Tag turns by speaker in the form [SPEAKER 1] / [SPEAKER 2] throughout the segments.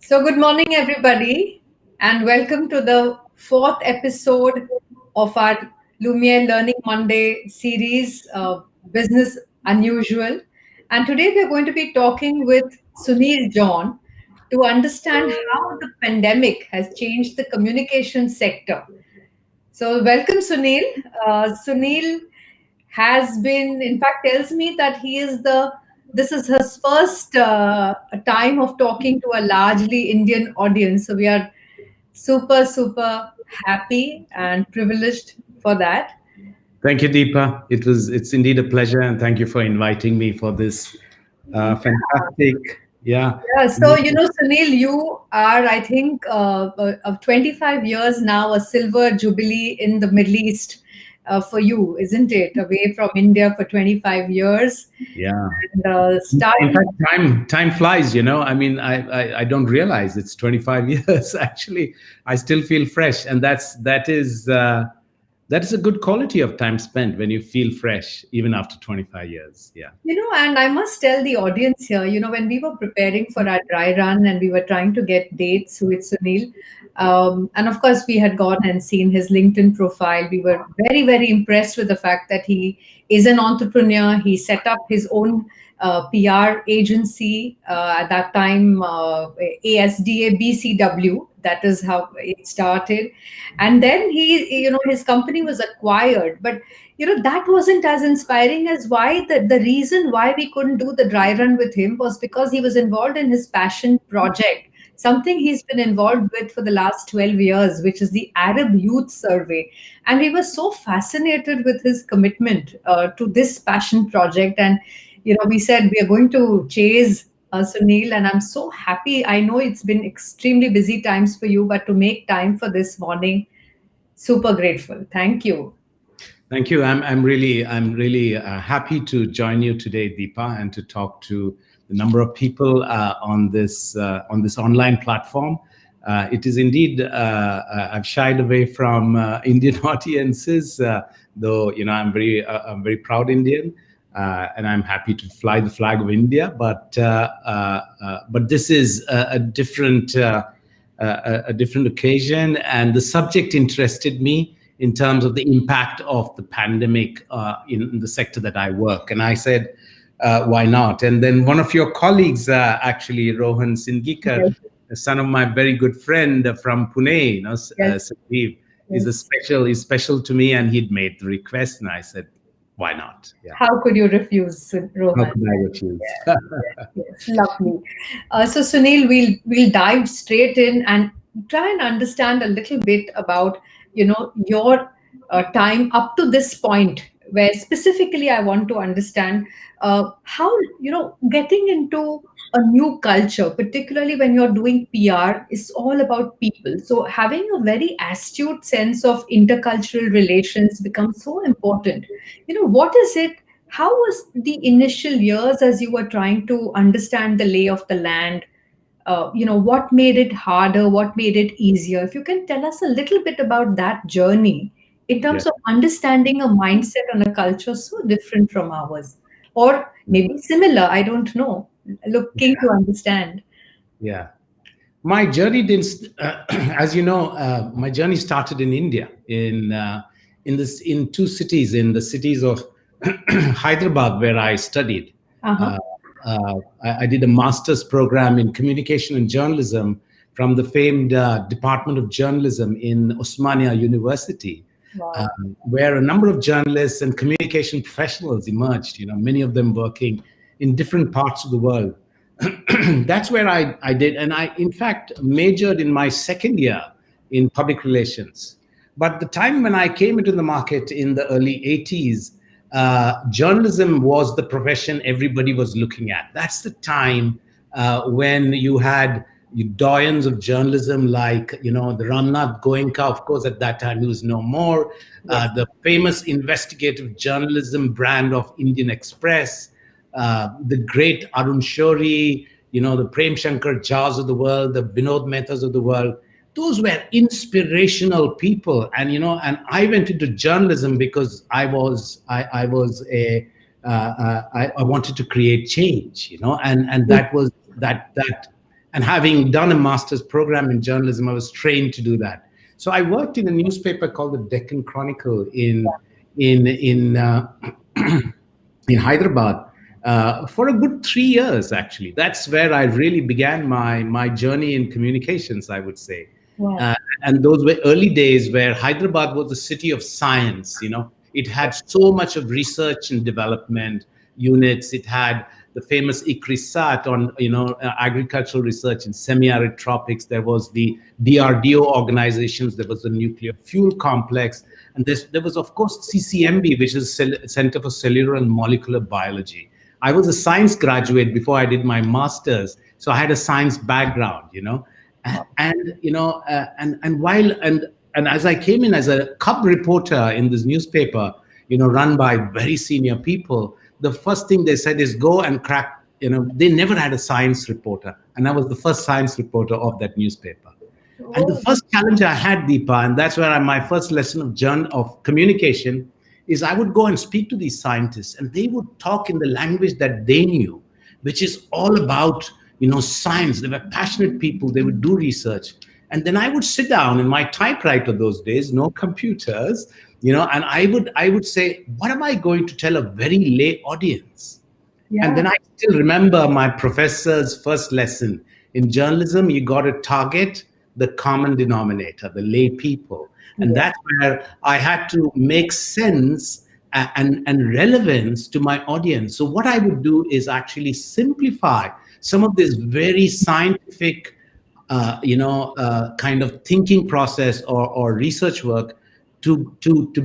[SPEAKER 1] Good morning, everybody, and welcome to the fourth episode of our Lumiere Learning Monday series, Business Unusual. And today we're going to be talking with Sunil John to understand how the pandemic has changed the communication sector. So, welcome, Sunil. Sunil has been, in fact, tells me that this is his first time of talking to a largely Indian audience. So, we are super, super happy and privileged for that.
[SPEAKER 2] Thank you, Deepa. It's indeed a pleasure, and thank you for inviting me for this fantastic. Yeah.
[SPEAKER 1] Yeah, so Sunil, you are, I think, of 25 years now, a silver jubilee in the Middle East for you, isn't it? Away from India for 25 years.
[SPEAKER 2] Yeah.
[SPEAKER 1] And
[SPEAKER 2] In
[SPEAKER 1] starting
[SPEAKER 2] fact, time flies. I mean, I don't realize it's 25 years. Actually, I still feel fresh, and that is a good quality of time spent when you feel fresh, even after 25 years. Yeah.
[SPEAKER 1] And I must tell the audience here, when we were preparing for our dry run and we were trying to get dates with Sunil, and of course, we had gone and seen his LinkedIn profile. We were very, very impressed with the fact that he is an entrepreneur. He set up his own PR agency at that time, ASDA BCW. That is how it started. And then his company was acquired. But that wasn't as inspiring as why the reason why we couldn't do the dry run with him was because he was involved in his passion project, something he's been involved with for the last 12 years, which is the Arab Youth Survey. And we were so fascinated with his commitment to this passion project. And we said we are going to chase Sunil, and I'm so happy. I know it's been extremely busy times for you, but to make time for this morning, super grateful. Thank you.
[SPEAKER 2] Thank you. I'm really happy to join you today, Deepa, and to talk to the number of people on this online platform. It is indeed I've shied away from Indian audiences, though I'm very proud Indian, and I'm happy to fly the flag of India. But this is a different occasion, and the subject interested me in terms of the impact of the pandemic in the sector that I work. And I said, why not? And then one of your colleagues, actually, Rohan Singikar,
[SPEAKER 1] Yes.
[SPEAKER 2] the son of my very good friend from Pune,
[SPEAKER 1] Yes.
[SPEAKER 2] Sanjeev,
[SPEAKER 1] Yes.
[SPEAKER 2] is special to me, and he'd made the request, and I said, why not? Yeah.
[SPEAKER 1] How could you refuse, Rohan?
[SPEAKER 2] How could I refuse?
[SPEAKER 1] Yes, lovely. So Sunil, we'll dive straight in and try and understand a little bit about your time up to this point, where specifically I want to understand how getting into a new culture, particularly when you're doing PR, is all about people. So having a very astute sense of intercultural relations becomes so important. What is it? How was the initial years as you were trying to understand the lay of the land? What made it harder? What made it easier? If you can tell us a little bit about that journey in terms
[SPEAKER 2] Yeah.
[SPEAKER 1] of understanding a mindset and a culture so different from ours, or maybe similar, I don't know. Looking to understand.
[SPEAKER 2] Yeah. My journey didn't, as you know, my journey started in India, in two cities, in the cities of Hyderabad, where I studied.
[SPEAKER 1] Uh-huh.
[SPEAKER 2] Uh, I did a master's program in communication and journalism from the famed Department of Journalism in Osmania University,
[SPEAKER 1] Wow.
[SPEAKER 2] where a number of journalists and communication professionals emerged. Many of them working in different parts of the world. That's where I did, and I in fact majored in my second year in public relations. But the time when I came into the market in the early 80s, journalism was the profession everybody was looking at. That's the time when you had doyens of journalism like the Ramnath Goenka. Of course, at that time he was no more. The famous investigative journalism brand of Indian Express, the great Arun Shourie, the Prem Shankar Jha's of the world, the Vinod Mehtas of the world. Those were inspirational people, and I went into journalism because I wanted to create change, and that was that And having done a master's program in journalism, I was trained to do that. So I worked in a newspaper called the Deccan Chronicle in in Hyderabad for a good 3 years. Actually, that's where I really began my journey in communications, I would say.
[SPEAKER 1] Wow.
[SPEAKER 2] Uh, and those were early days where Hyderabad was a city of science. It had so much of research and development units. It had the famous ICRISAT on agricultural research in semi-arid tropics. There was the DRDO organizations. There was the nuclear fuel complex, and there was of course CCMB, which is Center for Cellular and Molecular Biology. I was a science graduate before I did my master's, so I had a science background. And as I came in as a cub reporter in this newspaper, run by very senior people, the first thing they said is go and crack. They never had a science reporter, and I was the first science reporter of that newspaper. And the first challenge I had, Deepa, and that's where my first lesson of communication is I would go and speak to these scientists, and they would talk in the language that they knew, which is all about science. They were passionate people. They would do research. And then I would sit down in my typewriter those days, no computers, and I would say, what am I going to tell a very lay audience? Yeah. And then I still remember my professor's first lesson. In journalism, you got to target the common denominator, the lay people. And that's where I had to make sense and relevance to my audience. So what I would do is actually simplify some of this very scientific, kind of thinking process or research work to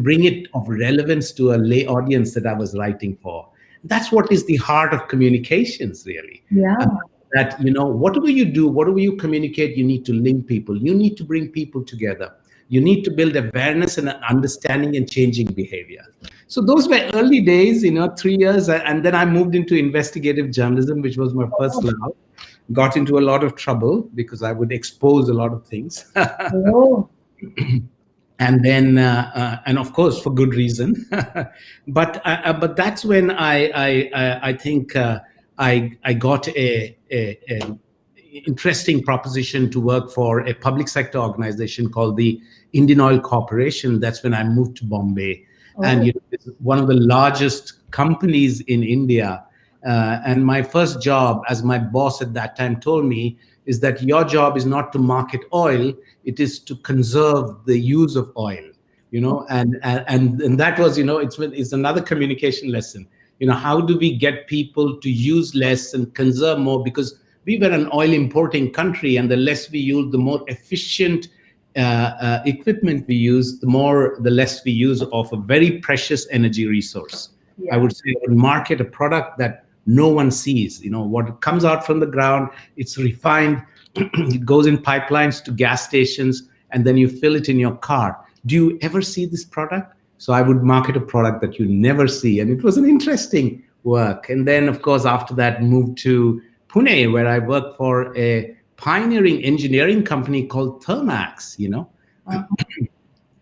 [SPEAKER 2] bring it of relevance to a lay audience that I was writing for. That's what is the heart of communications, really.
[SPEAKER 1] Yeah.
[SPEAKER 2] That, whatever you do, whatever you communicate, you need to link people. You need to bring people together. You need to build awareness and understanding and changing behavior. So those were early days, 3 years. And then I moved into investigative journalism, which was my first love. Got into a lot of trouble because I would expose a lot of things. And then, and of course, for good reason. But that's when I think I got an interesting proposition to work for a public sector organization called the Indian Oil Corporation. That's when I moved to Bombay. And it's one of the largest companies in India. And my first job, as my boss at that time told me, is that your job is not to market oil, it is to conserve the use of oil. And that was, it's another communication lesson. How do we get people to use less and conserve more? Because we were an oil importing country, and the less we use, the more efficient equipment we use, the less we use of a very precious energy resource. Yeah. I would say I would market a product that no one sees. What comes out from the ground, it's refined, it goes in pipelines to gas stations, and then you fill it in your car. Do you ever see this product? So I would market a product that you never see. And it was an interesting work. And then, of course, after that, moved to Pune, where I worked for a pioneering engineering company called Thermax,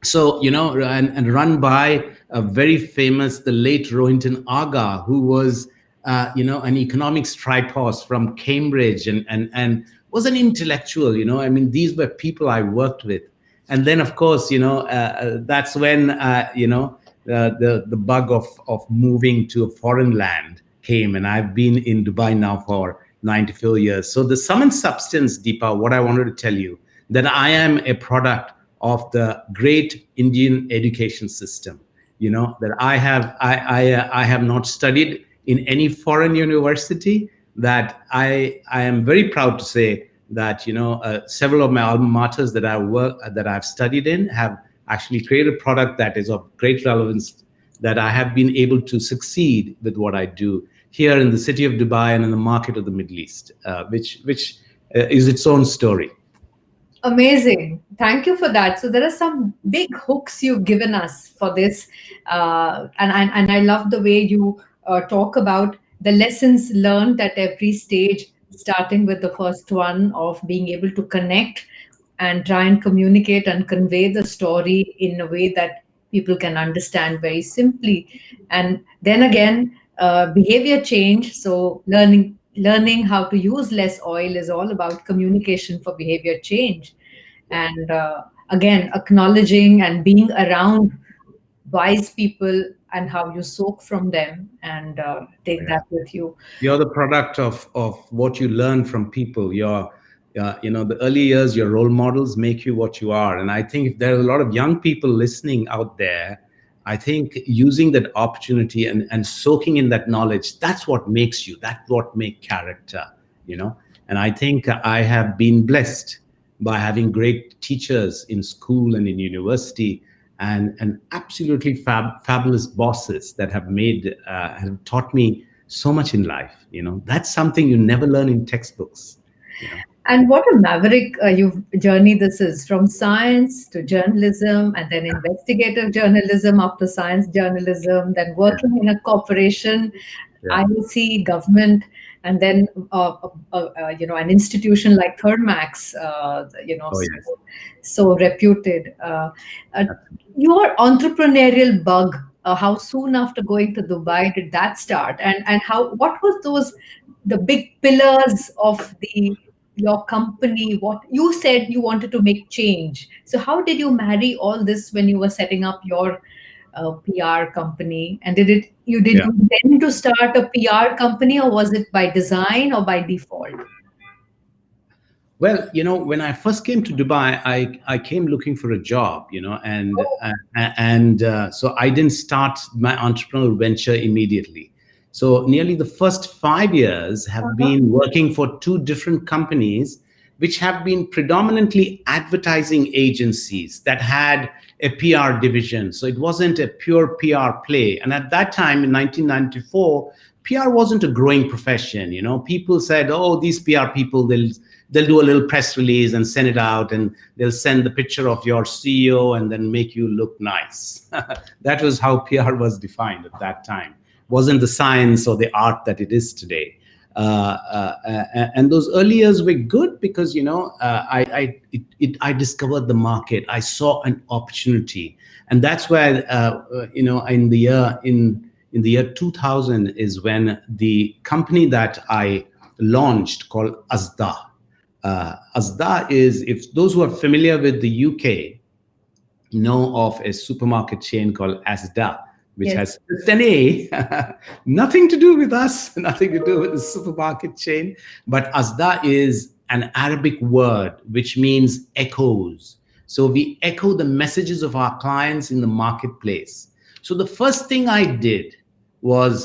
[SPEAKER 2] So, and run by a very famous, the late Rohinton Aga, who was, an economics tripos from Cambridge and was an intellectual, these were people I worked with. And then, of course, that's when, the bug of moving to a foreign land came. And I've been in Dubai now for 94 years. So the sum and substance, Deepa, what I wanted to tell you, that I am a product of the great Indian education system, that I have not studied in any foreign university, that I am very proud to say that, several of my alma maters that I've studied in have actually created a product that is of great relevance, that I have been able to succeed with what I do here in the city of Dubai and in the market of the Middle East, which is its own story.
[SPEAKER 1] Amazing. Thank you for that. So there are some big hooks you've given us for this. And I love the way you talk about the lessons learned at every stage, starting with the first one of being able to connect and try and communicate and convey the story in a way that people can understand very simply. And then again, behavior change. So learning learning how to use less oil is all about communication for behavior change. And again, acknowledging and being around wise people and how you soak from them and take
[SPEAKER 2] Yeah.
[SPEAKER 1] that with you.
[SPEAKER 2] You're the product of what you learn from people. The early years, your role models make you what you are. And I think if there are a lot of young people listening out there, I think using that opportunity and soaking in that knowledge, that's what makes you, that's what make character, you know. And I think I have been blessed by having great teachers in school and in university, and absolutely fabulous bosses that have taught me so much in life. That's something you never learn in textbooks. you know
[SPEAKER 1] And what a maverick journey this is, from science to journalism, and then investigative journalism after science journalism, then
[SPEAKER 2] yeah,
[SPEAKER 1] working in a corporation,
[SPEAKER 2] yeah.
[SPEAKER 1] IOC, government, and then an institution like Thermax,
[SPEAKER 2] Oh yes.
[SPEAKER 1] so reputed. Uh, your entrepreneurial bug. How soon after going to Dubai did that start, and how what was those the big pillars of the your company? What you said you wanted to make change, so how did you marry all this when you were setting up your PR company? And did
[SPEAKER 2] Yeah.
[SPEAKER 1] you intend to start a PR company, or was it by design or by default?
[SPEAKER 2] Well, when I first came to Dubai, I came looking for a job, and so I didn't start my entrepreneurial venture immediately. So nearly the first 5 years have
[SPEAKER 1] Uh-huh.
[SPEAKER 2] been working for two different companies, which have been predominantly advertising agencies that had a PR division. So it wasn't a pure PR play. And at that time in 1994, PR wasn't a growing profession. People said, "Oh, these PR people, they'll do a little press release and send it out, and they'll send the picture of your CEO and then make you look nice." That was how PR was defined at that time. Wasn't the science or the art that it is today. And those early years were good because I discovered the market. I saw an opportunity, and that's where in the year 2000 is when the company that I launched, called ASDA'A. ASDA'A is, if those who are familiar with the UK know of a supermarket chain called ASDA'A, which
[SPEAKER 1] Yes.
[SPEAKER 2] has just an A, nothing to do with us, nothing to do with the supermarket chain. But ASDA'A is an Arabic word which means echoes. So we echo the messages of our clients in the marketplace. So the first thing I did was,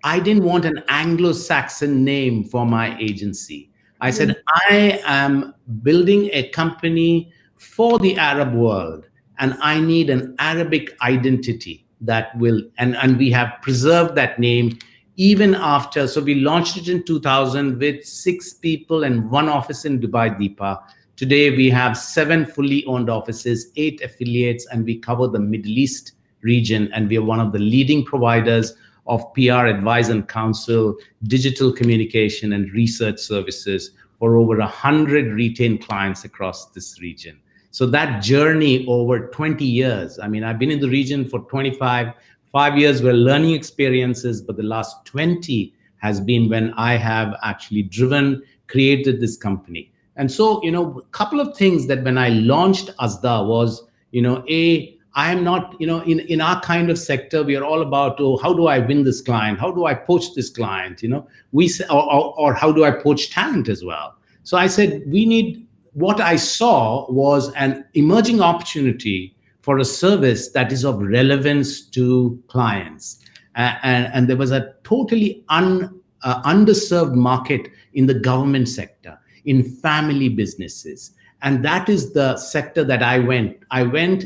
[SPEAKER 2] I didn't want an Anglo-Saxon name for my agency. I said, I am building a company for the Arab world, and I need an Arabic identity that will, and we have preserved that name even after. So we launched it in 2000 with 6 people and 1 office in Dubai, Deepa. Today we have 7 fully owned offices, 8 affiliates, and we cover the Middle East region. And we are one of the leading providers of PR advice and counsel, digital communication, and research services for over 100 retail clients across this region. So that journey over 20 years, I mean, I've been in the region for 5 years were learning experiences, but the last 20 has been when I have actually created this company. And so, a couple of things that when I launched ASDA'A was, I am not, in our kind of sector, we are all about, oh, how do I win this client? How do I poach this client? Or how do I poach talent as well? So I said, what I saw was an emerging opportunity for a service that is of relevance to clients. And there was a totally underserved market in the government sector, in family businesses. And that is the sector that I went.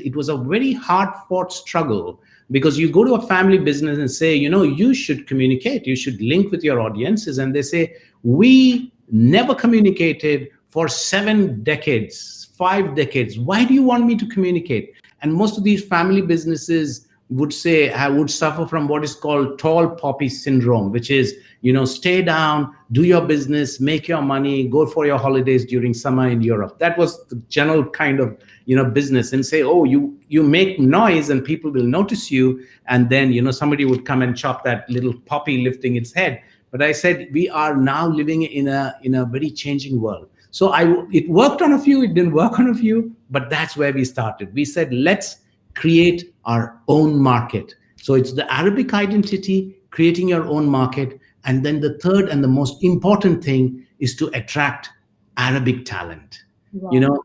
[SPEAKER 2] It was a very hard fought struggle, because you go to a family business and say, you should communicate, you should link with your audiences. And they say, we never communicated for 7 decades, 5 decades. Why do you want me to communicate? And most of these family businesses would say, I would suffer from what is called tall poppy syndrome, which is, stay down, do your business, make your money, go for your holidays during summer in Europe. That was the general kind of, business. And say, oh, you make noise and people will notice you. And then, somebody would come and chop that little poppy lifting its head. But I said we are now living in a very changing world. So it worked on a few, it didn't work on a few, but that's where we started. We said, let's create our own market. So it's the Arabic identity, creating your own market. And then the third and the most important thing is to attract Arabic talent.
[SPEAKER 1] Wow.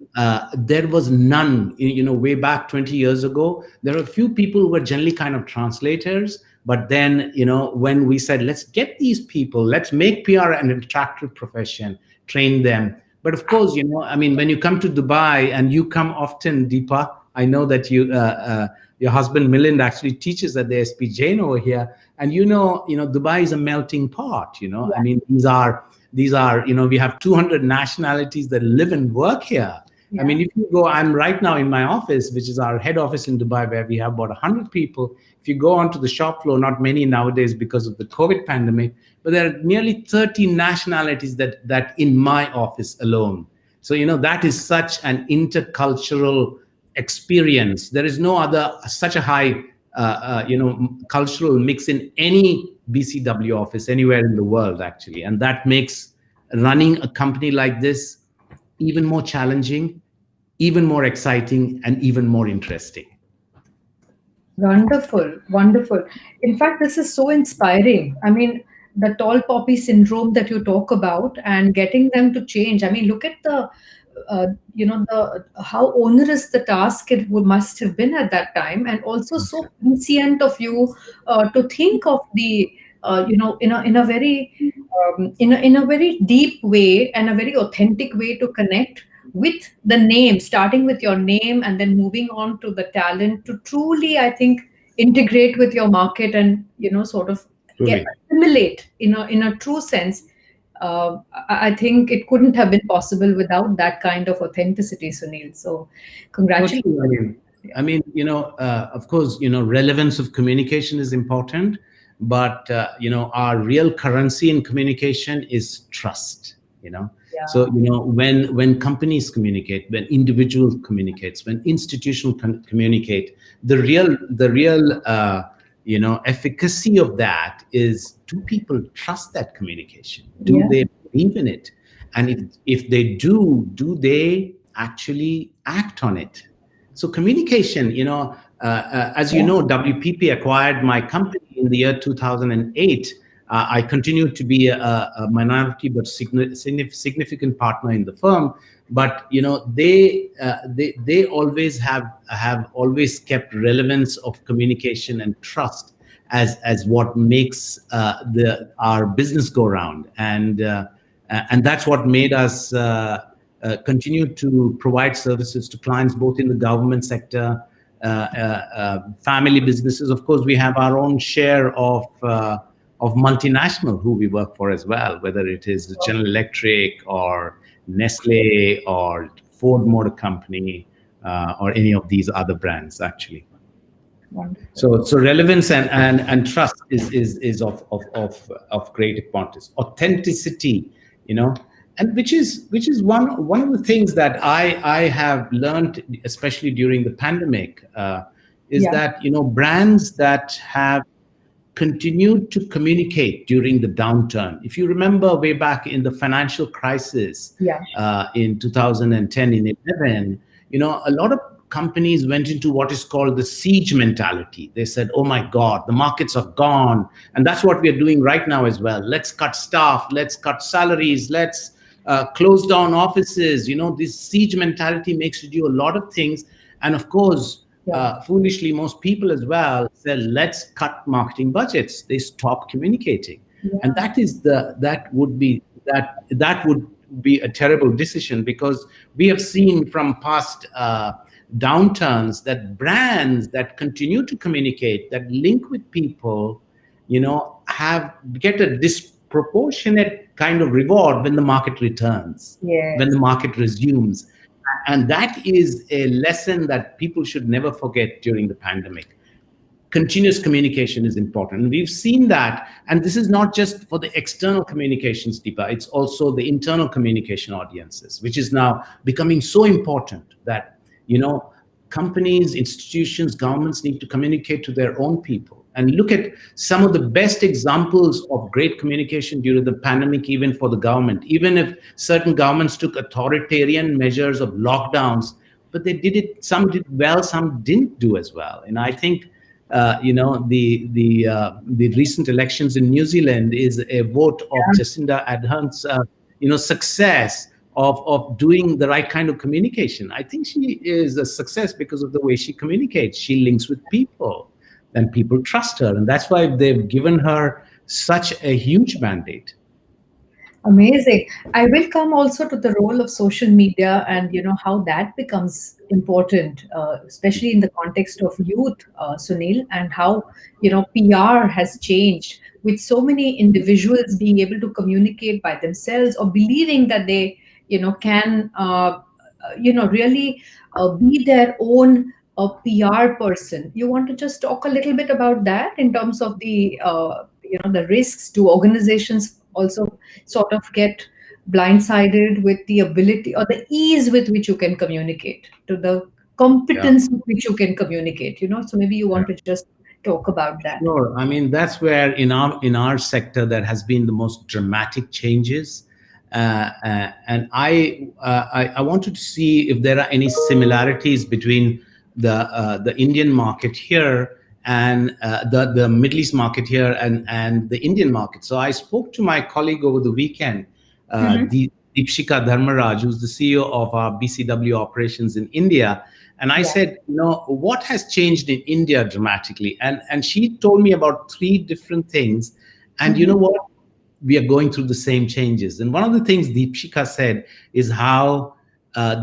[SPEAKER 2] There was none, way back 20 years ago. There were a few people who were generally kind of translators. But then, when we said, let's get these people, let's make PR an attractive profession, train them. But of course, when you come to Dubai, and you come often, Deepa, I know that your husband Milind actually teaches at the SP Jain over here, and Dubai is a melting pot.
[SPEAKER 1] Yeah.
[SPEAKER 2] I mean, these are we have 200 nationalities that live and work here.
[SPEAKER 1] Yeah.
[SPEAKER 2] I mean, if you go, I'm right now in my office, which is our head office in Dubai, where we have about 100 people. If you go onto the shop floor, not many nowadays because of the COVID pandemic, but there are nearly 30 nationalities that in my office alone. So, that is such an intercultural experience. There is no other such a high, cultural mix in any BCW office anywhere in the world, actually. And that makes running a company like this even more challenging, even more exciting, and even more interesting.
[SPEAKER 1] Wonderful, wonderful. In fact, this is so inspiring. I mean, the tall poppy syndrome that you talk about and getting them to change. I mean, look at the how onerous the task must have been at that time, and also so prescient of you to think of the in a very in a very deep way and a very authentic way to connect with the name, starting with your name and then moving on to the talent to truly, I think, integrate with your market and sort of assimilate in a true sense. I think it couldn't have been possible without that kind of authenticity, Sunil. So, congratulations.
[SPEAKER 2] I mean, of course, relevance of communication is important, but our real currency in communication is trust.
[SPEAKER 1] Yeah.
[SPEAKER 2] So when companies communicate, when individuals communicate, when institutions communicate, the real efficacy of that is, do people trust that communication? Do they believe in it? And if they do they actually act on it? So communication, as you know, WPP acquired my company in the year 2008. I continue to be a minority but significant partner in the firm. But they always have always kept relevance of communication and trust as what makes our business go round, and that's what made us continue to provide services to clients both in the government sector, family businesses. Of course, we have our own share of multinational who we work for as well, whether it is General Electric or Nestle or Ford Motor Company or any of these other brands, actually.
[SPEAKER 1] Wonderful.
[SPEAKER 2] So relevance and trust is of great importance. Authenticity, and which is one of the things that I have learned, especially during the pandemic, is that brands that have continued to communicate during the downturn. If you remember way back in the financial crisis in 2010, in 11, a lot of companies went into what is called the siege mentality. They said, oh my God, the markets are gone. And that's what we are doing right now as well. Let's cut staff, let's cut salaries, let's close down offices. This siege mentality makes you do a lot of things. And of course, foolishly, most people as well said, let's cut marketing budgets. They stop communicating. And that would be a terrible decision, because we have seen from past downturns that brands that continue to communicate, that link with people, get a disproportionate kind of reward when the market returns, when the market resumes. And that is a lesson that people should never forget during the pandemic. Continuous communication is important. And we've seen that. And this is not just for the external communications, Deepa. It's also the internal communication audiences, which is now becoming so important that, companies, institutions, governments need to communicate to their own people. And look at some of the best examples of great communication during the pandemic, even for the government. Even if certain governments took authoritarian measures of lockdowns, but they did it. Some did well, some didn't do as well. And I think the recent elections in New Zealand is a vote of Jacinda Ardern's success of doing the right kind of communication. I think she is a success because of the way she communicates. She links with people, and people trust her, and that's why they've given her such a huge mandate.
[SPEAKER 1] Amazing. I will come also to the role of social media and how that becomes important, especially in the context of youth, Sunil, and how PR has changed with so many individuals being able to communicate by themselves or believing that they can really be their own PR person. You want to just talk a little bit about that in terms of the the risks? Do organizations also sort of get blindsided with the ability or the ease with which you can communicate, to the
[SPEAKER 2] Yeah.
[SPEAKER 1] competence with which you can communicate? So maybe you want to just talk about that.
[SPEAKER 2] Sure. I mean, that's where in our sector there has been the most dramatic changes, and I wanted to see if there are any similarities between the Indian market here and the Middle East market here and the Indian market. So I spoke to my colleague over the weekend,
[SPEAKER 1] Hmm.
[SPEAKER 2] Deepshika Dharmaraj, who's the CEO of our BCW operations in India. And I
[SPEAKER 1] Yeah.
[SPEAKER 2] said, what has changed in India dramatically? And she told me about three different things. And you know
[SPEAKER 1] Hmm.
[SPEAKER 2] what? We are going through the same changes. And one of the things Deepshika said is how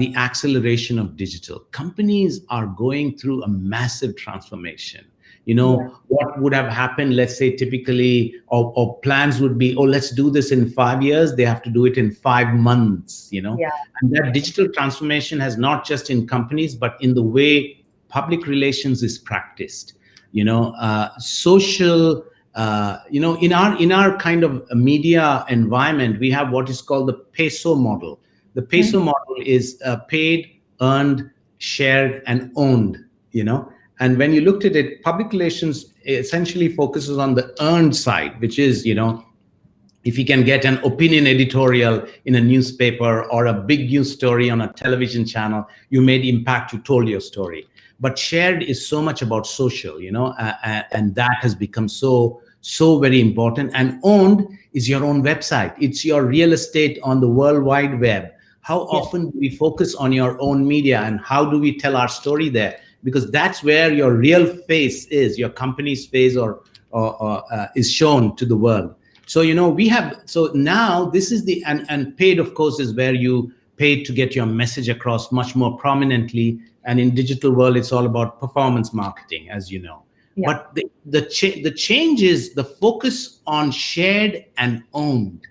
[SPEAKER 2] the acceleration of digital. Companies are going through a massive transformation.
[SPEAKER 1] Yeah.
[SPEAKER 2] What would have happened, let's say, typically, or plans would be, oh, let's do this in 5 years. They have to do it in 5 months.
[SPEAKER 1] Yeah.
[SPEAKER 2] And that digital transformation has not just in companies, but in the way public relations is practiced. Social. In our kind of media environment, we have what is called the peso model. The peso
[SPEAKER 1] Mhm.
[SPEAKER 2] model is paid, earned, shared, and owned. And when you looked at it, public relations essentially focuses on the earned side, which is if you can get an opinion editorial in a newspaper or a big news story on a television channel, you made impact, you told your story. But shared is so much about social, and that has become so very important. And owned is your own website. It's your real estate on the World Wide Web. How
[SPEAKER 1] Yeah.
[SPEAKER 2] often do we focus on your own media, and how do we tell our story there? Because that's where your real face is, your company's face, or is shown to the world. So we have, so now this is the, and paid, of course, is where you pay to get your message across much more prominently. And in digital world, it's all about performance marketing, as you know.
[SPEAKER 1] Yeah.
[SPEAKER 2] But the change is the focus on shared and owned.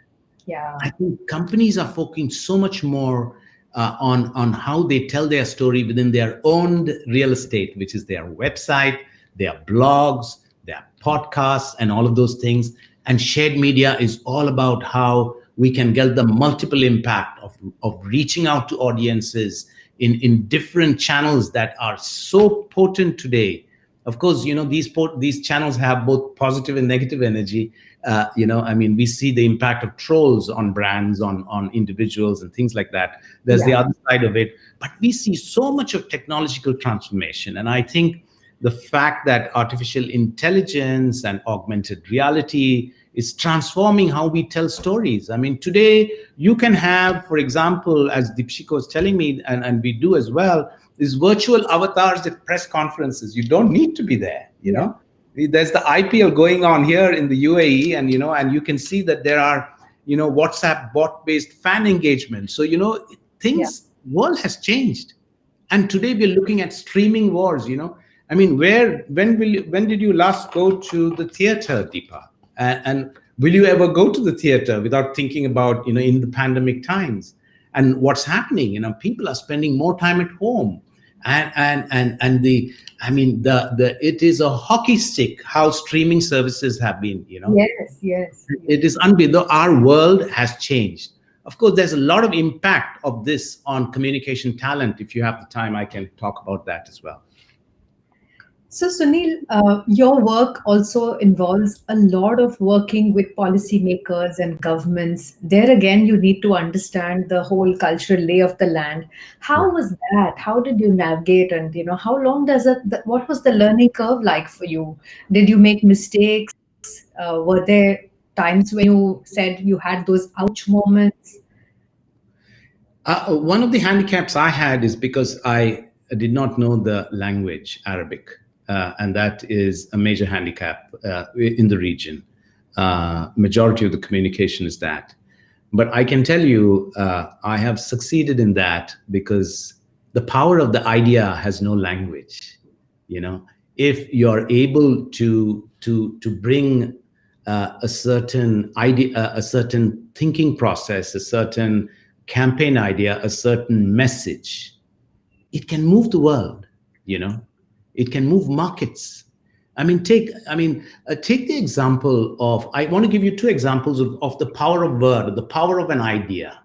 [SPEAKER 1] Yeah.
[SPEAKER 2] I think companies are focusing so much more on how they tell their story within their own real estate, which is their website, their blogs, their podcasts, and all of those things. And shared media is all about how we can get the multiple impact of reaching out to audiences in different channels that are so potent today. Of course, these channels have both positive and negative energy. I mean, we see the impact of trolls on brands, on individuals, and things like that. There's the
[SPEAKER 1] Yeah.
[SPEAKER 2] other side of it, but we see so much of technological transformation, and I think the fact that artificial intelligence and augmented reality is transforming how we tell stories. I mean, today you can have, for example, as Deepshika was telling me, and we do as well, these virtual avatars at press conferences. You don't need to be there.
[SPEAKER 1] Yeah.
[SPEAKER 2] There's the IPL going on here in the UAE, and you can see that there are WhatsApp bot-based fan engagement. So
[SPEAKER 1] Yeah.
[SPEAKER 2] things world has changed, and today we're looking at streaming wars. I mean, when did you last go to the theater, Deepa? And will you ever go to the theater without thinking about in the pandemic times and what's happening? People are spending more time at home, and the I mean the it is a hockey stick how streaming services have been.
[SPEAKER 1] Yes. Yes.
[SPEAKER 2] It is unbelievable. Our world has changed. Of course, there's a lot of impact of this on communication talent. If you have the time, I can talk about that as well.
[SPEAKER 1] So, Sunil, your work also involves a lot of working with policymakers and governments. There again, you need to understand the whole cultural lay of the land. How was that? How did you navigate? And how long does it? What was the learning curve like for you? Did you make mistakes? Were there times when you said you had those ouch moments?
[SPEAKER 2] One of the handicaps I had is because I did not know the language Arabic, and that is a major handicap in the region. Majority of the communication is that. But I can tell you, I have succeeded in that because the power of the idea has no language. You know, if you're able to bring a certain idea, a certain thinking process, a certain campaign idea, a certain message, it can move the world. You know, it can move markets. Take the example of. I want to give you two examples of the power of word, the power of an idea.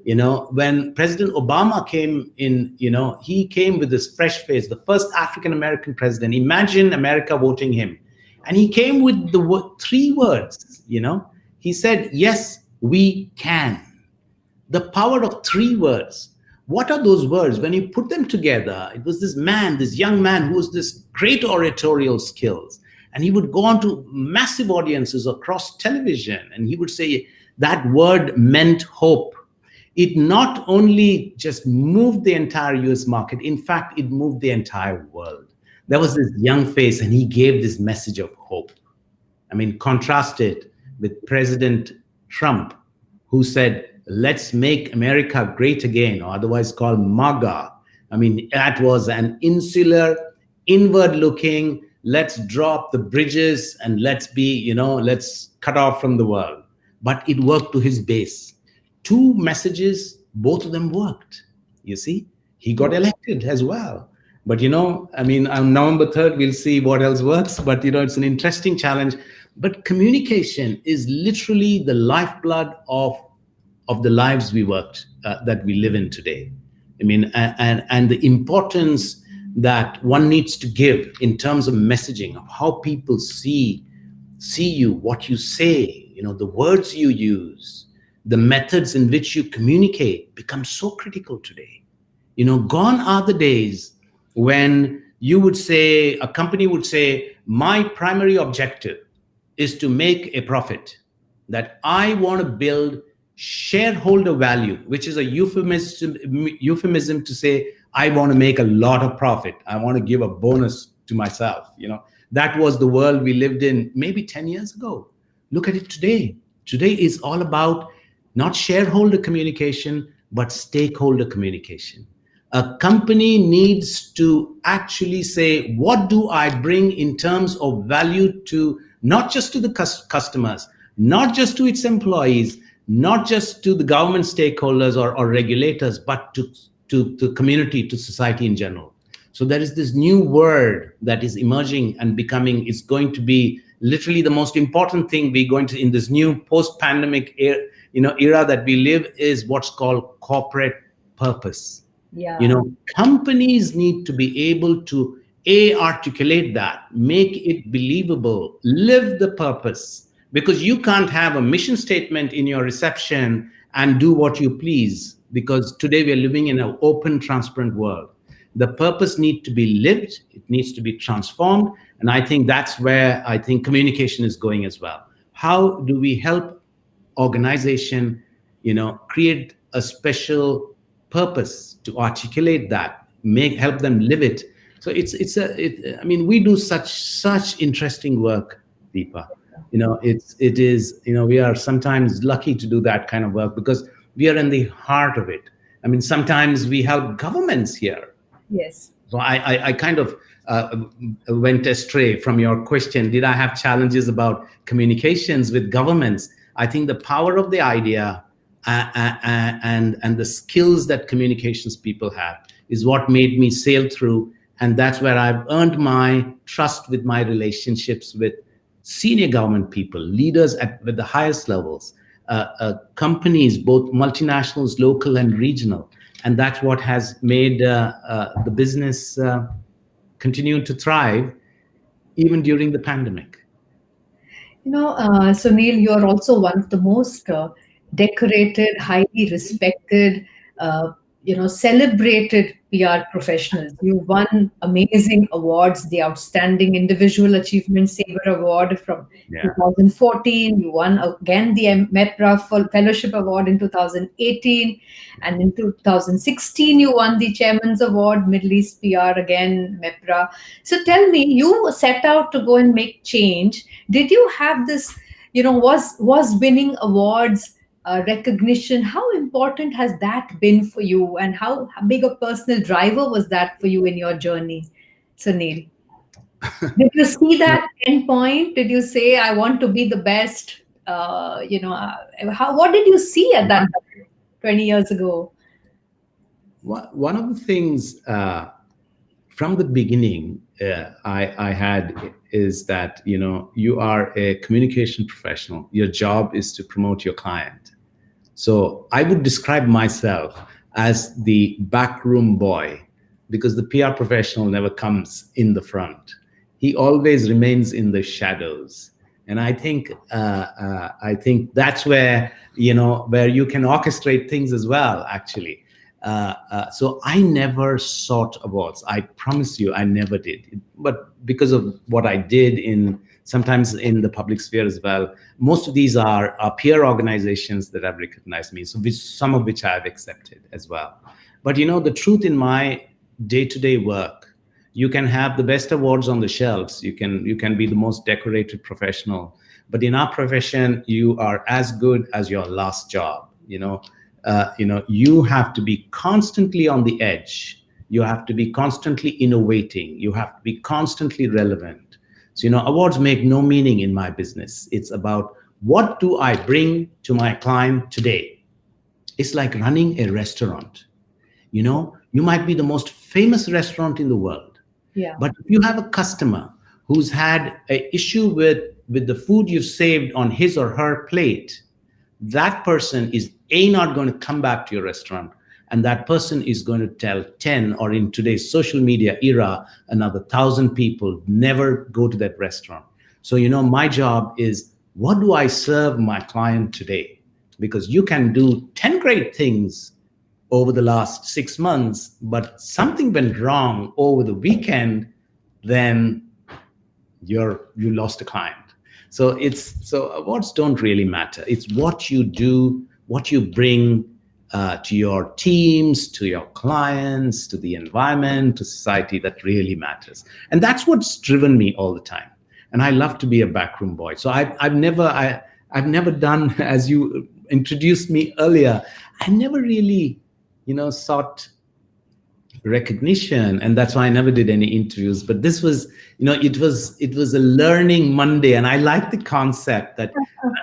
[SPEAKER 2] When President Obama came in, he came with this fresh face, the first African American president. Imagine America voting him, and he came with the three words. He said, "Yes, we can." The power of three words. What are those words? When you put them together, it was this man, this young man who was this great oratorial skills. And he would go on to massive audiences across television. And he would say that word meant hope. It not only just moved the entire US market, in fact, it moved the entire world. There was this young face, and he gave this message of hope. Contrast it with President Trump, who said, "Let's make America great again," or otherwise called MAGA. That was an insular, inward looking, let's drop the bridges and let's cut off from the world. But it worked to his base. Two messages, both of them worked. You see, he got elected as well. But on November 3rd, we'll see what else works. But it's an interesting challenge. But communication is literally the lifeblood of the lives that we live in today. And the importance that one needs to give in terms of messaging, of how people see you, what you say, the words you use, the methods in which you communicate become so critical today. Gone are the days when a company would say, "My primary objective is to make a profit, that I want to build shareholder value," which is a euphemism to say, "I want to make a lot of profit. I want to give a bonus to myself." That was the world we lived in maybe 10 years ago. Look at it today. Today is all about not shareholder communication, but stakeholder communication. A company needs to actually say, what do I bring in terms of value to not just to the customers, not just to its employees, not just to the government stakeholders or regulators, but to the community, to society in general. So there is this new word that is emerging and is going to be literally the most important thing we're going to, in this new post-pandemic era that we live, is what's called corporate purpose.
[SPEAKER 1] Yeah.
[SPEAKER 2] Companies need to be able to articulate that, make it believable, live the purpose. Because you can't have a mission statement in your reception and do what you please, because today we are living in an open, transparent world. The purpose needs to be lived, it needs to be transformed, and I think that's where I think communication is going as well. How do we help organization, create a special purpose to articulate that, help them live it? So we do such interesting work, Deepa. We are sometimes lucky to do that kind of work because we are in the heart of it. Sometimes we help governments here.
[SPEAKER 1] Yes.
[SPEAKER 2] So I kind of went astray from your question. Did I have challenges about communications with governments? I think the power of the idea and the skills that communications people have is what made me sail through. And that's where I've earned my trust with my relationships with senior government people, leaders at the highest levels, companies, both multinationals, local and regional. And that's what has made the business continued to thrive even during the pandemic.
[SPEAKER 1] Sunil, you're also one of the most decorated, highly respected, celebrated PR professionals. You won amazing awards, the Outstanding Individual Achievement Saver Award from
[SPEAKER 2] Yeah.
[SPEAKER 1] 2014. You won again the MEPRA Fellowship Award in 2018. And in 2016, you won the Chairman's Award, Middle East PR, again, MEPRA. So tell me, you set out to go and make change. Did you have this, was winning awards, recognition, how important has that been for you, and how big a personal driver was that for you in your journey, Sunil? Did you see that end point? Did you say, I want to be the best? What did you see at that time, 20 years ago?
[SPEAKER 2] One of the things from the beginning I had is that, you are a communication professional. Your job is to promote your client. So I would describe myself as the backroom boy, because the PR professional never comes in the front. He always remains in the shadows. And I think that's where, where you can orchestrate things as well, actually. So I never sought awards. I promise you, I never did. But because of what I did sometimes in the public sphere as well, most of these are peer organizations that have recognized me, so some of which I have accepted as well. But the truth, in my day-to-day work, you can have the best awards on the shelves. You can be the most decorated professional, but in our profession, you are as good as your last job. You have to be constantly on the edge. You have to be constantly innovating. You have to be constantly relevant. So, awards make no meaning in my business. It's about, what do I bring to my client today? It's like running a restaurant. You might be the most famous restaurant in the world.
[SPEAKER 1] Yeah.
[SPEAKER 2] But if you have a customer who's had an issue with the food you've saved on his or her plate, that person is not going to come back to your restaurant, and that person is going to tell 10, or in today's social media era, another 1,000 people never go to that restaurant. So, my job is, what do I serve my client today? Because you can do 10 great things over the last 6 months, but something went wrong over the weekend, then you lost a client. So awards don't really matter. It's what you do, what you bring to your teams, to your clients, to the environment, to society, that really matters. And that's what's driven me all the time. And I love to be a backroom boy. So I've never done, as you introduced me earlier, I never really, sought recognition, and that's why I never did any interviews. But this was, it was a learning Monday, and I like the concept that.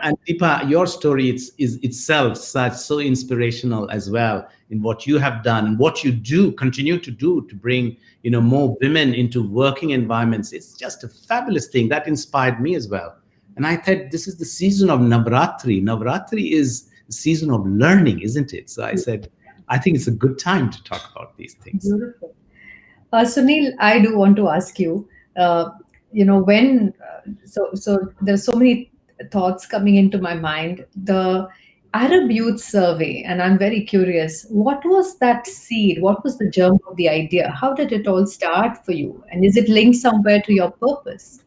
[SPEAKER 2] And Deepa, your story is itself so inspirational as well, in what you have done, what you continue to do to bring more women into working environments. It's just a fabulous thing that inspired me as well. And I thought, this is the season of Navratri. Navratri is the season of learning, isn't it? So I said, I think it's a good time to talk about these things.
[SPEAKER 1] Beautiful. Sunil, I do want to ask you, so there's so many thoughts coming into my mind. The Arab Youth Survey, and I'm very curious, what was that seed? What was the germ of the idea? How did it all start for you? And is it linked somewhere to your purpose?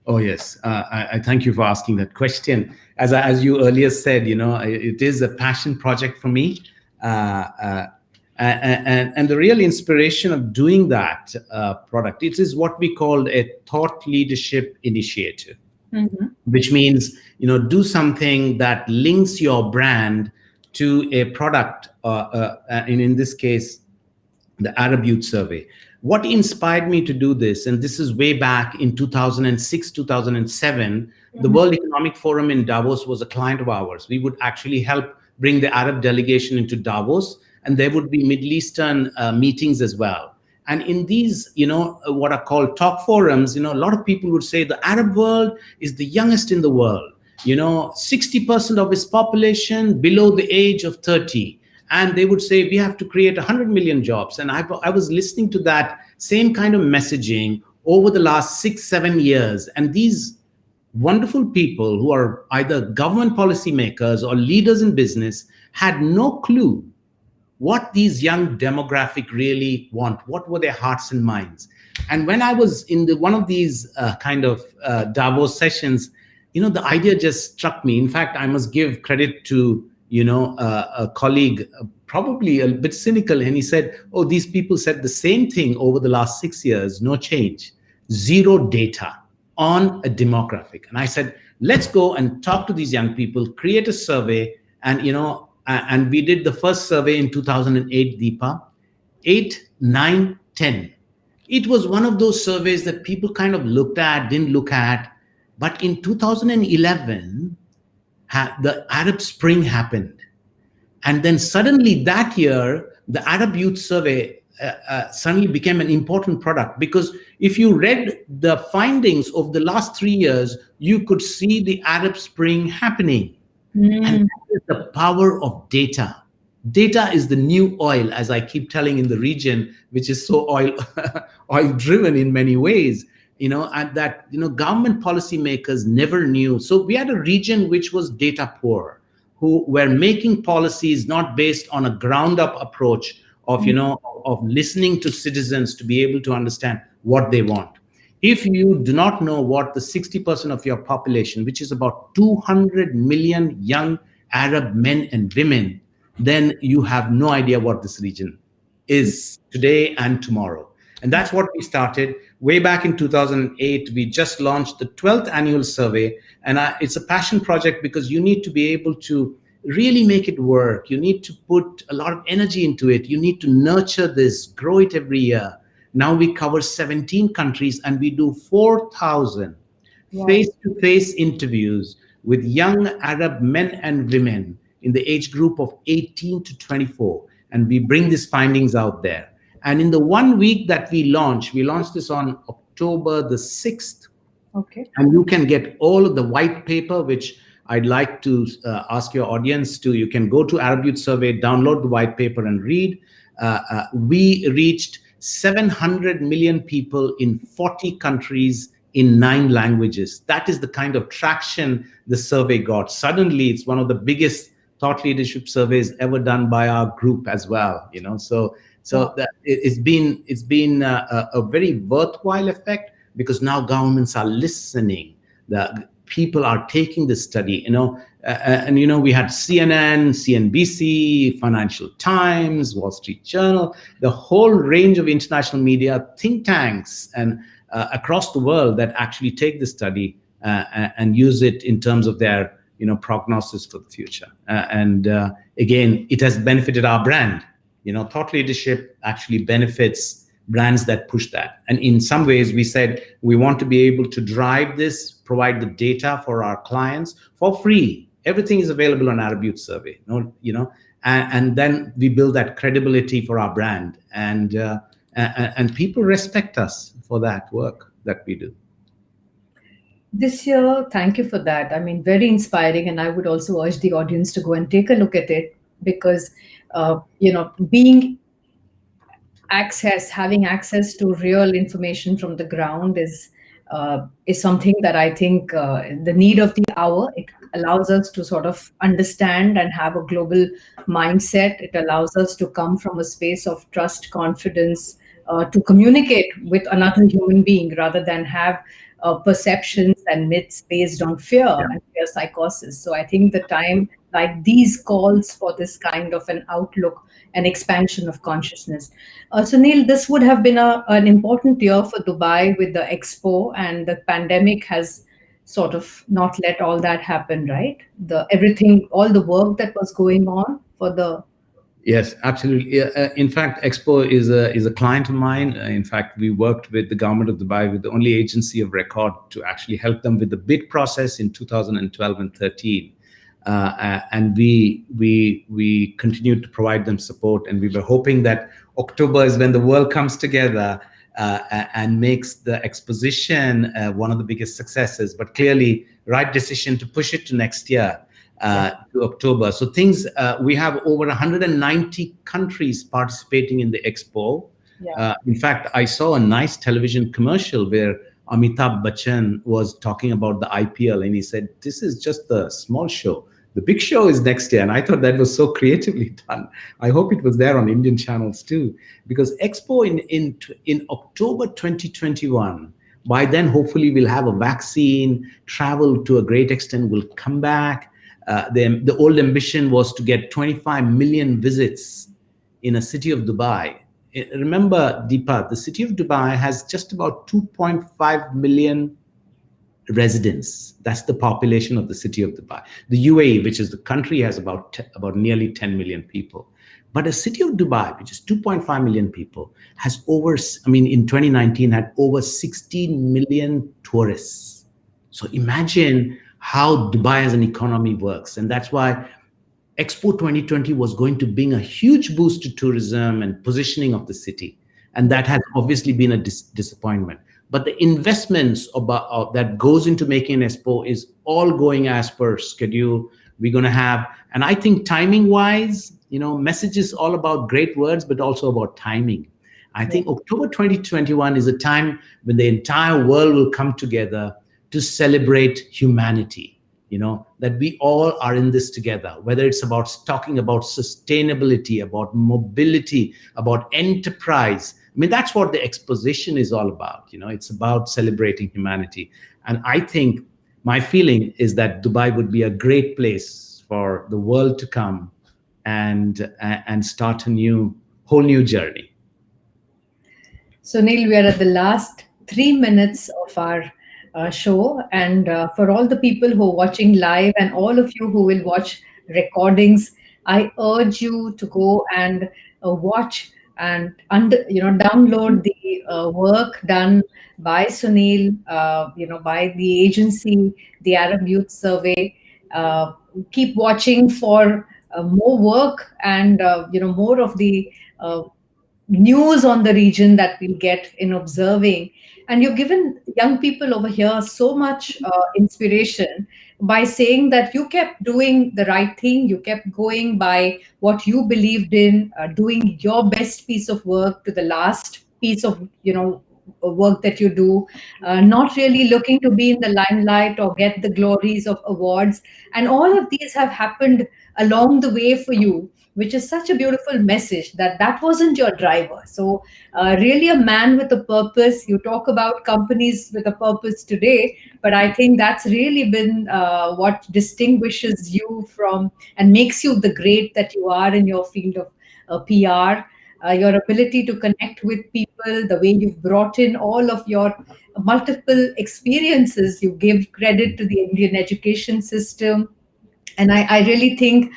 [SPEAKER 2] Oh, yes. I thank you for asking that question. As you earlier said, it is a passion project for me. And the real inspiration of doing that product, it is what we call a thought leadership initiative, which means, do something that links your brand to a product, and in this case, the Arab Youth Survey. What inspired me to do this, and this is way back in 2006, 2007, the World Economic Forum in Davos was a client of ours. We would actually help bring the Arab delegation into Davos, and there would be Middle Eastern meetings as well. And in these, what are called talk forums, a lot of people would say the Arab world is the youngest in the world. 60% of its population below the age of 30. and they would say we have to create 100 million jobs. And I was listening to that same kind of messaging over the last 6-7 years, and these wonderful people who are either government policymakers or leaders in business had no clue what these young demographic really want, what were their hearts and minds. And when I was in one of these Davos sessions, the idea just struck me. In fact, I must give credit to a colleague, probably a bit cynical, and he said, oh, these people said the same thing over the last 6 years, no change, zero data on a demographic. And I said, let's go and talk to these young people, create a survey. And we did the first survey in 2008, Deepa, 8, 9, 10. It was one of those surveys that people kind of looked at, didn't look at. But in 2011, the Arab Spring happened. And then suddenly that year, the Arab Youth Survey suddenly became an important product, because if you read the findings of the last 3 years, you could see the Arab Spring happening. And that is the power of data. Data is the new oil, as I keep telling in the region, which is so oil driven in many ways, and that, government policymakers never knew. So we had a region which was data poor, who were making policies not based on a ground up approach of, of listening to citizens to be able to understand what they want. If you do not know what the 60% of your population, which is about 200 million young Arab men and women, then you have no idea what this region is today and tomorrow. And that's what we started way back in 2008. We just launched the 12th annual survey. And it's a passion project, because you need to be able to really make it work. You need to put a lot of energy into it. You need to nurture this, grow it every year. Now we cover 17 countries, and we do 4,000 face-to-face interviews with young Arab men and women in the age group of 18 to 24. And we bring these findings out there. And in the 1 week that we launched this on October the 6th.
[SPEAKER 1] Okay.
[SPEAKER 2] And you can get all of the white paper, which I'd like to ask your audience to. You can go to Arab Youth Survey, download the white paper and read. We reached 700 million people in 40 countries in 9 languages. That is the kind of traction the survey got. Suddenly, it's one of the biggest thought leadership surveys ever done by our group as well. So that it's been a very worthwhile effect, because now governments are listening. The people are taking this study. We had CNN, CNBC, Financial Times, Wall Street Journal, the whole range of international media, think tanks, and across the world that actually take this study and use it in terms of their prognosis for the future. Again, it has benefited our brand. Thought leadership actually benefits brands that push that. And in some ways, we said we want to be able to drive this, provide the data for our clients for free. Everything is available on Arab Youth Survey, and then we build that credibility for our brand, and people respect us for that work that we do.
[SPEAKER 1] This year, thank you for that. I mean, very inspiring, and I would also urge the audience to go and take a look at it, because having access to real information from the ground is something that I think the need of the hour. It allows us to sort of understand and have a global mindset. It allows us to come from a space of trust, confidence, to communicate with another human being, rather than have perceptions and myths based on fear and fear psychosis. So I think the time like these calls for this kind of an outlook and expansion of consciousness. Sunil, this would have been an important year for Dubai with the expo, and the pandemic has sort of not let all that happen, right? All the work that was going on for the...
[SPEAKER 2] Yes, absolutely. In fact, Expo is a client of mine. In fact, we worked with the government of Dubai, with the only agency of record to actually help them with the bid process in 2012 and 13. And we continued to provide them support. And we were hoping that October is when the world comes together and makes the exposition one of the biggest successes. But clearly, right decision to push it to next year. to October. So things, we have over 190 countries participating in the expo. In fact, I saw a nice television commercial where Amitabh Bachchan was talking about the IPL, and he said, "This is just the small show. The big show is next year." And I thought that was so creatively done. I hope it was there on Indian channels too, because Expo in October 2021. By then, hopefully, we'll have a vaccine. Travel to a great extent will come back. The old ambition was to get 25 million visits in a city of Dubai. Remember, Deepa, the city of Dubai has just about 2.5 million residents. That's the population of the city of Dubai. The UAE, which is the country, has about nearly 10 million people. But a city of Dubai, which is 2.5 million people, has in 2019 had over 16 million tourists. So imagine how Dubai as an economy works. And that's why Expo 2020 was going to bring a huge boost to tourism and positioning of the city. And that has obviously been a disappointment. But the investments that goes into making an Expo is all going as per schedule. We're going to have, and I think timing wise, message is all about great words, but also about timing. I think October 2021 is a time when the entire world will come together to celebrate humanity. That we all are in this together, whether it's about talking about sustainability, about mobility, about enterprise. That's what the exposition is all about. It's about celebrating humanity. And I think my feeling is that Dubai would be a great place for the world to come and start a whole new journey.
[SPEAKER 1] So, Neil, we are at the last 3 minutes of our show, and for all the people who are watching live and all of you who will watch recordings, I urge you to go and watch and download the work done by Sunil, by the agency, the Arab Youth Survey. Keep watching for more work and more of the news on the region that we'll get in observing. And you've given young people over here so much inspiration by saying that you kept doing the right thing, you kept going by what you believed in, doing your best piece of work to the last piece of work that you do, not really looking to be in the limelight or get the glories of awards. And all of these have happened along the way for you, which is such a beautiful message that wasn't your driver. So really a man with a purpose. You talk about companies with a purpose today, but I think that's really been what distinguishes you from and makes you the great that you are in your field of PR. Your ability to connect with people, the way you've brought in all of your multiple experiences. You give credit to the Indian education system. And I really think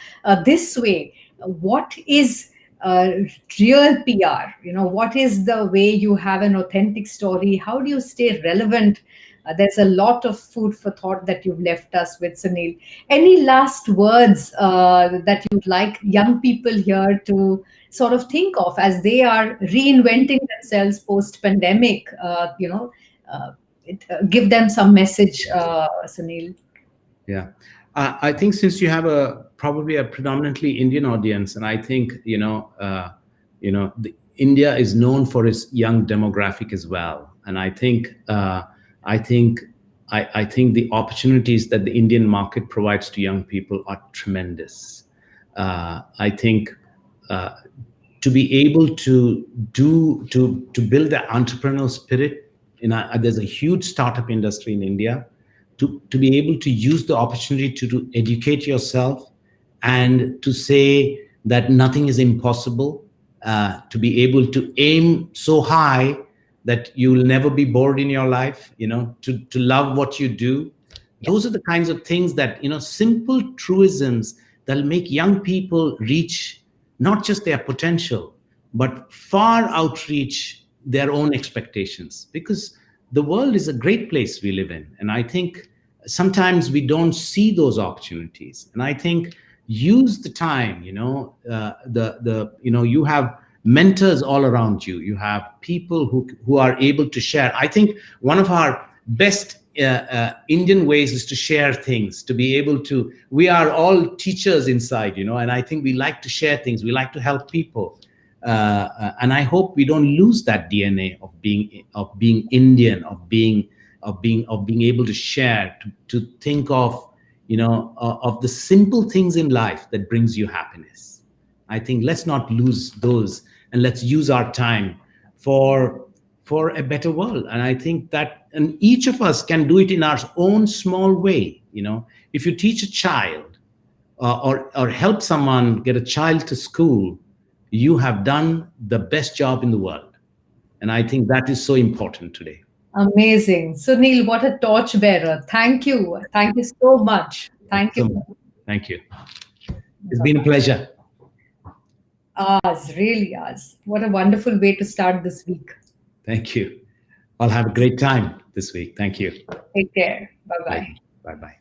[SPEAKER 1] this way, what is real PR? What is the way you have an authentic story? How do you stay relevant? There's a lot of food for thought that you've left us with, Sunil. Any last words that you'd like young people here to sort of think of as they are reinventing themselves post-pandemic? Give them some message, Sunil.
[SPEAKER 2] Yeah. I think since you have probably a predominantly Indian audience, and I think India is known for its young demographic as well, and I think the opportunities that the Indian market provides to young people are tremendous. I think to be able to build the entrepreneurial spirit, there's a huge startup industry in India. To be able to use the opportunity to educate yourself and to say that nothing is impossible, to be able to aim so high that you will never be bored in your life, to love what you do. Those are the kinds of things that, simple truisms that'll make young people reach not just their potential, but far outreach their own expectations. Because the world is a great place we live in. And I think sometimes we don't see those opportunities. And I think use the time, you have mentors all around you. You have people who are able to share. I think one of our best Indian ways is to share things, to be able to. We are all teachers inside, and I think we like to share things. We like to help people, and I hope we don't lose that DNA of being Indian, of being able to share, to think of, of the simple things in life that brings you happiness. I think let's not lose those, and let's use our time for a better world. And I think that, and each of us can do it in our own small way. If you teach a child, or help someone get a child to school, you have done the best job in the world. And I think that is so important today.
[SPEAKER 1] Amazing. Sunil, what a torchbearer. Thank you. Thank you so much. Thank you.
[SPEAKER 2] So much. Thank you. It's been a pleasure.
[SPEAKER 1] Ours, really ours. What a wonderful way to start this week.
[SPEAKER 2] Thank you. I'll have a great time this week. Thank you.
[SPEAKER 1] Take care. Bye-bye.
[SPEAKER 2] Bye bye.